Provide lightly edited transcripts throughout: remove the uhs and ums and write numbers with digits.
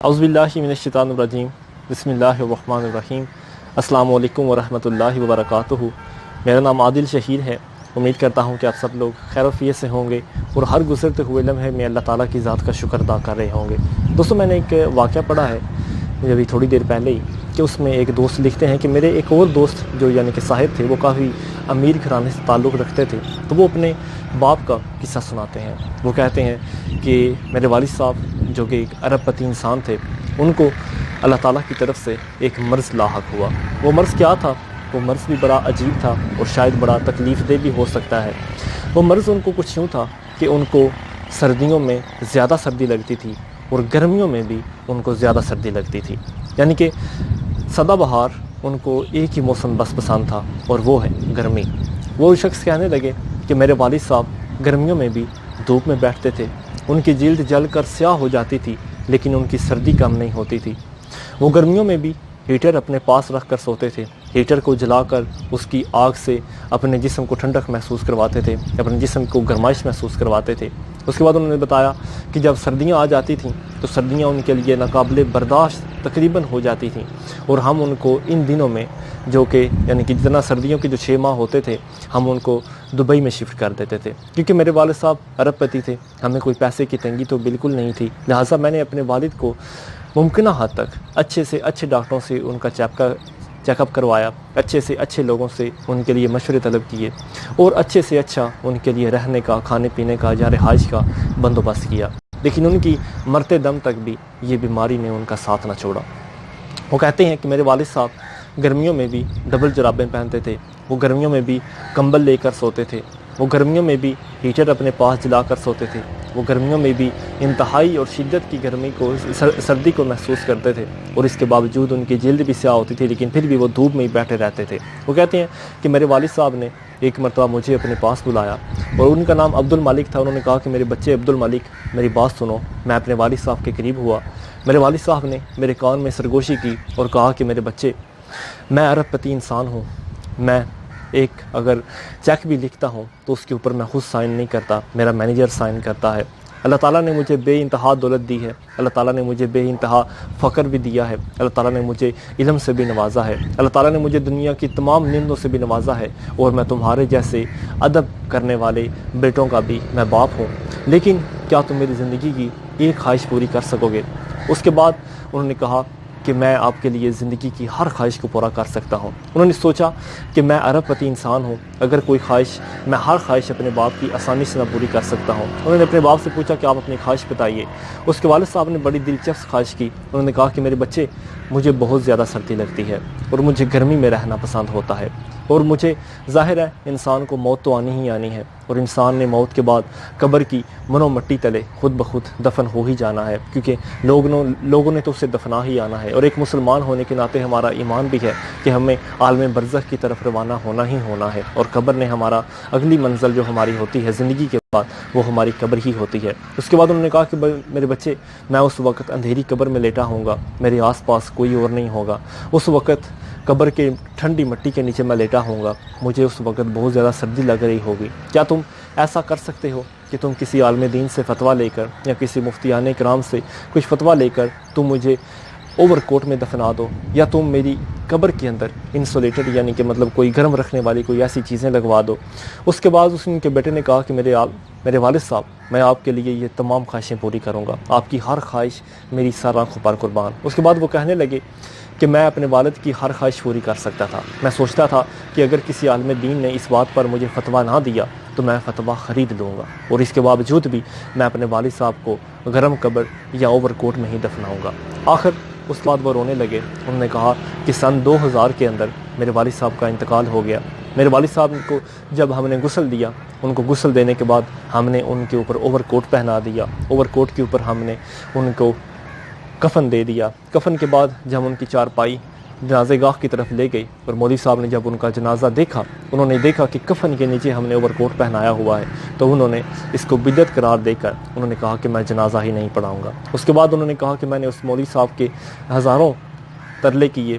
اعوذ باللہ من الشیطان الرجیم بسم اللہ الرحمن الرحیم السلام علیکم ورحمۃ اللہ وبرکاتہ۔ میرا نام عادل شہیر ہے۔ امید کرتا ہوں کہ آپ سب لوگ خیر و عافیت سے ہوں گے اور ہر گزرتے ہوئے لمحے میں اللہ تعالیٰ کی ذات کا شکر ادا کر رہے ہوں گے۔ دوستو، میں نے ایک واقعہ پڑھا ہے ابھی تھوڑی دیر پہلے ہی کہ اس میں ایک دوست لکھتے ہیں کہ میرے ایک اور دوست جو یعنی کہ صاحب تھے، وہ کافی امیر گھرانے سے تعلق رکھتے تھے، تو وہ اپنے باپ کا قصہ سناتے ہیں۔ وہ کہتے ہیں کہ میرے والد صاحب جو کہ ایک ارب پتی انسان تھے، ان کو اللہ تعالیٰ کی طرف سے ایک مرض لاحق ہوا۔ وہ مرض کیا تھا؟ وہ مرض بھی بڑا عجیب تھا اور شاید بڑا تکلیف دہ بھی ہو سکتا ہے۔ وہ مرض ان کو کچھ یوں تھا کہ ان کو سردیوں میں زیادہ سردی لگتی تھی اور گرمیوں میں بھی ان کو زیادہ سردی لگتی تھی، یعنی کہ سدا بہار ان کو ایک ہی موسم بس پسند تھا اور وہ ہے گرمی۔ وہ شخص کہنے لگے کہ میرے والد صاحب گرمیوں میں بھی دھوپ میں بیٹھتے تھے، ان کی جلد جل کر سیاہ ہو جاتی تھی لیکن ان کی سردی کم نہیں ہوتی تھی۔ وہ گرمیوں میں بھی ہیٹر اپنے پاس رکھ کر سوتے تھے، ہیٹر کو جلا کر اس کی آگ سے اپنے جسم کو ٹھنڈک محسوس کرواتے تھے، اپنے جسم کو گرمائش محسوس کرواتے تھے۔ اس کے بعد انہوں نے بتایا کہ جب سردیاں آ جاتی تھیں تو سردیاں ان کے لیے ناقابل برداشت تقریباً ہو جاتی تھیں، اور ہم ان کو ان دنوں میں جو کہ یعنی کہ جتنا سردیوں کے جو 6 ماہ ہوتے تھے، ہم ان کو دبئی میں شفٹ کر دیتے تھے، کیونکہ میرے والد صاحب ارب پتی تھے، ہمیں کوئی پیسے کی تنگی تو بالکل نہیں تھی۔ لہٰذا میں نے اپنے والد کو ممکنہ حد تک اچھے سے اچھے ڈاکٹروں سے ان کا چیک اپ کروایا، اچھے سے اچھے لوگوں سے ان کے لیے مشورے طلب کیے اور اچھے سے اچھا ان کے لیے رہنے کا، کھانے پینے کا یا رہائش کا بندوبست کیا، لیکن ان کی مرتے دم تک بھی یہ بیماری نے ان کا ساتھ نہ چھوڑا۔ وہ کہتے ہیں کہ میرے والد صاحب گرمیوں میں بھی ڈبل جرابیں پہنتے تھے، وہ گرمیوں میں بھی کمبل لے کر سوتے تھے، وہ گرمیوں میں بھی ہیٹر اپنے پاس جلا کر سوتے تھے، وہ گرمیوں میں بھی انتہائی اور شدت کی گرمی کو، سردی کو محسوس کرتے تھے، اور اس کے باوجود ان کی جلد بھی سیاہ ہوتی تھی لیکن پھر بھی وہ دھوپ میں ہی بیٹھے رہتے تھے۔ وہ کہتے ہیں کہ میرے والد صاحب نے ایک مرتبہ مجھے اپنے پاس بلایا اور ان کا نام عبد الملک تھا۔ انہوں نے کہا کہ میرے بچے عبد الملک، میری بات سنو۔ میں اپنے والد صاحب کے قریب ہوا، میرے والد صاحب نے میرے کان میں سرگوشی کی اور کہا کہ میرے بچے، میں ارب پتی انسان ہوں، میں ایک اگر چیک بھی لکھتا ہوں تو اس کے اوپر میں خود سائن نہیں کرتا، میرا مینیجر سائن کرتا ہے۔ اللہ تعالیٰ نے مجھے بے انتہا دولت دی ہے، اللہ تعالیٰ نے مجھے بے انتہا فقر بھی دیا ہے، اللہ تعالیٰ نے مجھے علم سے بھی نوازا ہے، اللہ تعالیٰ نے مجھے دنیا کی تمام نعمتوں سے بھی نوازا ہے، اور میں تمہارے جیسے ادب کرنے والے بیٹوں کا بھی میں باپ ہوں، لیکن کیا تم میری زندگی کی ایک خواہش پوری کر سکو گے؟ اس کے بعد انہوں نے کہا کہ میں آپ کے لیے زندگی کی ہر خواہش کو پورا کر سکتا ہوں۔ انہوں نے سوچا کہ میں ارب پتی انسان ہوں، اگر کوئی خواہش، میں ہر خواہش اپنے باپ کی آسانی سے نہ پوری کر سکتا ہوں۔ انہوں نے اپنے باپ سے پوچھا کہ آپ اپنی خواہش بتائیے۔ اس کے والد صاحب نے بڑی دلچسپ خواہش کی، انہوں نے کہا کہ میرے بچے، مجھے بہت زیادہ سردی لگتی ہے اور مجھے گرمی میں رہنا پسند ہوتا ہے، اور مجھے ظاہر ہے انسان کو موت تو آنی ہی آنی ہے، اور انسان نے موت کے بعد قبر کی منو مٹی تلے خود بخود دفن ہو ہی جانا ہے، کیونکہ لوگوں نے تو اسے دفنا ہی آنا ہے، اور ایک مسلمان ہونے کے ناطے ہمارا ایمان بھی ہے کہ ہمیں عالم برزخ کی طرف روانہ ہونا ہی ہونا ہے، اور قبر نے ہمارا اگلی منزل جو ہماری ہوتی ہے زندگی کے بعد، وہ ہماری قبر ہی ہوتی ہے۔ اس کے بعد انہوں نے کہا کہ میرے بچے، میں اس وقت اندھیری قبر میں لیٹا ہوں گا، میرے آس پاس کوئی اور نہیں ہوگا، اس وقت قبر کے ٹھنڈی مٹی کے نیچے میں لیٹا ہوں گا، مجھے اس وقت بہت زیادہ سردی لگ رہی ہوگی۔ کیا تم ایسا کر سکتے ہو کہ تم کسی عالم دین سے فتویٰ لے کر یا کسی مفتیان کرام سے کچھ فتویٰ لے کر تم مجھے اوور کوٹ میں دفنا دو، یا تم میری قبر کے اندر انسولیٹڈ یعنی کہ مطلب کوئی گرم رکھنے والی کوئی ایسی چیزیں لگوا دو۔ اس کے بعد ان کے بیٹے نے کہا کہ میرے والد صاحب، میں آپ کے لیے یہ تمام خواہشیں پوری کروں گا، آپ کی ہر خواہش میری سر آنکھوں پر قربان۔ اس کے بعد وہ کہنے لگے کہ میں اپنے والد کی ہر خواہش پوری کر سکتا تھا۔ میں سوچتا تھا کہ اگر کسی عالم دین نے اس بات پر مجھے فتویٰ نہ دیا تو میں فتویٰ خرید لوں گا، اور اس کے باوجود بھی میں اپنے والد صاحب کو گرم قبر یا اوور کوٹ میں ہی دفناؤں گا۔ آخر اس کے بعد وہ رونے لگے۔ انہوں نے کہا کہ سن 2000 کے اندر میرے والد صاحب کا انتقال ہو گیا۔ میرے والد صاحب کو جب ہم نے غسل دیا، ان کو غسل دینے کے بعد ہم نے ان کے اوپر اوور کوٹ پہنا دیا، اوور کوٹ کے اوپر ہم نے ان کو کفن دے دیا۔ کفن کے بعد جب ان کی چارپائی جنازہ گاہ کی طرف لے گئی اور مولوی صاحب نے جب ان کا جنازہ دیکھا، انہوں نے دیکھا کہ کفن کے نیچے ہم نے اوور کوٹ پہنایا ہوا ہے، تو انہوں نے اس کو بدعت قرار دے کر انہوں نے کہا کہ میں جنازہ ہی نہیں پڑھاؤں گا۔ اس کے بعد انہوں نے کہا کہ میں نے اس مولوی صاحب کے ہزاروں ترلے کیے،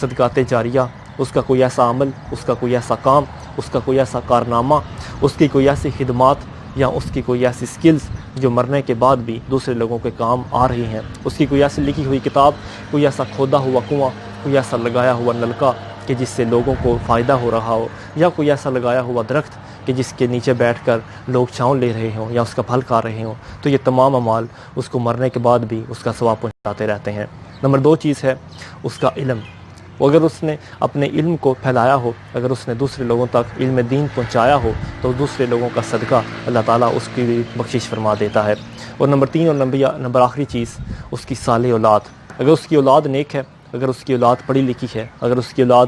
صدقات جاریہ، اس کا کوئی ایسا عمل، اس کا کوئی ایسا کام، اس کا کوئی ایسا کارنامہ، اس کی کوئی ایسی خدمات یا اس کی کوئی ایسی سکلز جو مرنے کے بعد بھی دوسرے لوگوں کے کام آ رہی ہیں، اس کی کوئی ایسی لکھی ہوئی کتاب، کوئی ایسا کھودا ہوا کنواں، کوئی ایسا لگایا ہوا نلکا کہ جس سے لوگوں کو فائدہ ہو رہا ہو، یا کوئی ایسا لگایا ہوا درخت کہ جس کے نیچے بیٹھ کر لوگ چھاؤں لے رہے ہوں یا اس کا پھل کھا رہے ہوں، تو یہ تمام اعمال اس کو مرنے کے بعد بھی اس کا ثواب پہنچاتے رہتے ہیں۔ نمبر 2 چیز ہے اس کا علم۔ اگر اس نے اپنے علم کو پھیلایا ہو، اگر اس نے دوسرے لوگوں تک علم دین پہنچایا ہو، تو دوسرے لوگوں کا صدقہ اللہ تعالیٰ اس کی بھی بخشش فرما دیتا ہے۔ اور نمبر 3 اور نمبر آخری چیز اس کی صالح اولاد۔ اگر اس کی اولاد نیک ہے، اگر اس کی اولاد پڑھی لکھی ہے، اگر اس کی اولاد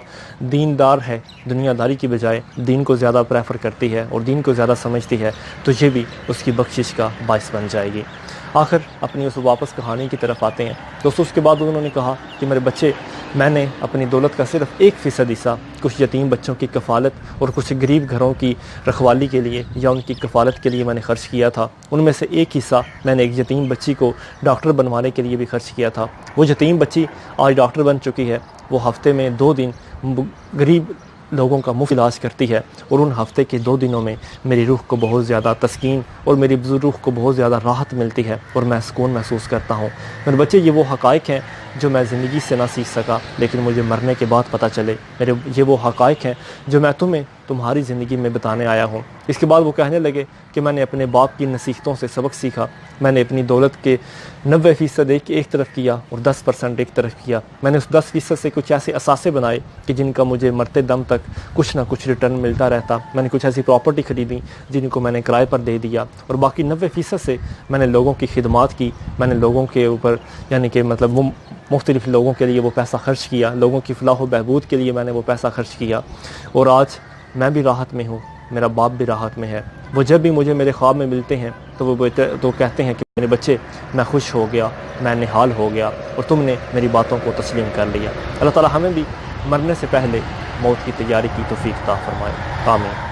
دیندار ہے، دنیا داری کی بجائے دین کو زیادہ پریفر کرتی ہے اور دین کو زیادہ سمجھتی ہے، تو یہ بھی اس کی بخشش کا باعث بن جائے گی۔ آخر اپنی اس واپس کہانی کی طرف آتے ہیں۔ دوستو اس کے بعد انہوں نے کہا کہ میرے بچے، میں نے اپنی دولت کا صرف 1% حصہ کچھ یتیم بچوں کی کفالت اور کچھ غریب گھروں کی رکھوالی کے لیے یا ان کی کفالت کے لیے میں نے خرچ کیا تھا۔ ان میں سے ایک حصہ میں نے ایک یتیم بچی کو ڈاکٹر بنوانے کے لیے بھی خرچ کیا تھا۔ وہ یتیم بچی آج ڈاکٹر بن چکی ہے، وہ ہفتے میں 2 دن غریب لوگوں کا مفت علاج کرتی ہے، اور ان ہفتے کے 2 دنوں میں میری روح کو بہت زیادہ تسکین اور میری روح کو بہت زیادہ راحت ملتی ہے اور میں سکون محسوس کرتا ہوں۔ میرے بچے، یہ وہ حقائق ہیں جو میں زندگی سے نہ سیکھ سکا لیکن مجھے مرنے کے بعد پتہ چلے۔ یہ وہ حقائق ہیں جو میں تمہاری زندگی میں بتانے آیا ہوں۔ اس کے بعد وہ کہنے لگے کہ میں نے اپنے باپ کی نصیحتوں سے سبق سیکھا، میں نے اپنی دولت کے 90% ایک طرف کیا اور 10% ایک طرف کیا۔ میں نے اس 10% سے کچھ ایسے اثاثے بنائے کہ جن کا مجھے مرتے دم تک کچھ نہ کچھ ریٹرن ملتا رہتا۔ میں نے کچھ ایسی پراپرٹی خریدی جن کو میں نے کرائے پر دے دیا، اور باقی 90% سے میں نے لوگوں کی خدمات کی، میں نے لوگوں کے اوپر یعنی کہ مطلب مختلف لوگوں کے لیے وہ پیسہ خرچ کیا، لوگوں کی فلاح و بہبود کے لیے میں نے وہ پیسہ خرچ کیا، اور آج میں بھی راحت میں ہوں، میرا باپ بھی راحت میں ہے۔ وہ جب بھی مجھے میرے خواب میں ملتے ہیں تو کہتے ہیں کہ میرے بچے، میں خوش ہو گیا، میں نہال ہو گیا، اور تم نے میری باتوں کو تسلیم کر لیا۔ اللہ تعالیٰ ہمیں بھی مرنے سے پہلے موت کی تیاری کی توفیق عطا فرمائے۔ آمین۔